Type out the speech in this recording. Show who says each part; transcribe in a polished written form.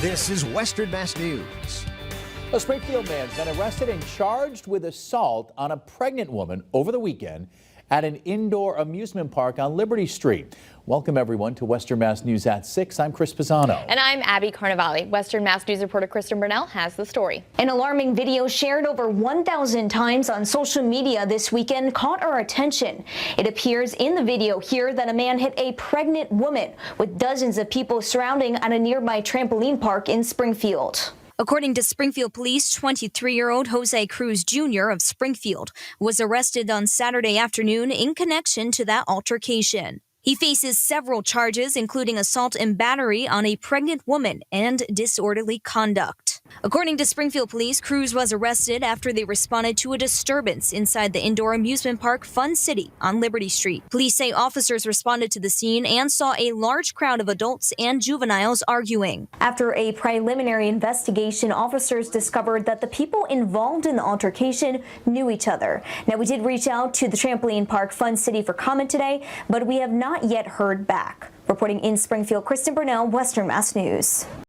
Speaker 1: This is Western Mass News.
Speaker 2: A Springfield man's been arrested and charged with assault on a pregnant woman over the weekend at an indoor amusement park on Liberty Street. Welcome everyone to Western Mass News at 6. I'm Chris Pisano.
Speaker 3: And I'm Abby Carnevale. Western Mass News reporter Kristen Burnell has the story.
Speaker 4: An alarming video shared over 1,000 times on social media this weekend caught our attention. It appears in the video here that a man hit a pregnant woman with dozens of people surrounding at a nearby trampoline park in Springfield.
Speaker 5: According to Springfield police, 23-year-old Jose Cruz Jr. of Springfield was arrested on Saturday afternoon in connection to that altercation. He faces several charges, including assault and battery on a pregnant woman and disorderly conduct. According to Springfield police, Cruz was arrested after they responded to a disturbance inside the indoor amusement park Fun City on Liberty Street. Police say officers responded to the scene and saw a large crowd of adults and juveniles arguing.
Speaker 4: After a preliminary investigation, officers discovered that the people involved in the altercation knew each other. Now, we did reach out to the trampoline park Fun City for comment today, but we have not yet heard back. Reporting in Springfield, Kristen Burnell, Western Mass News.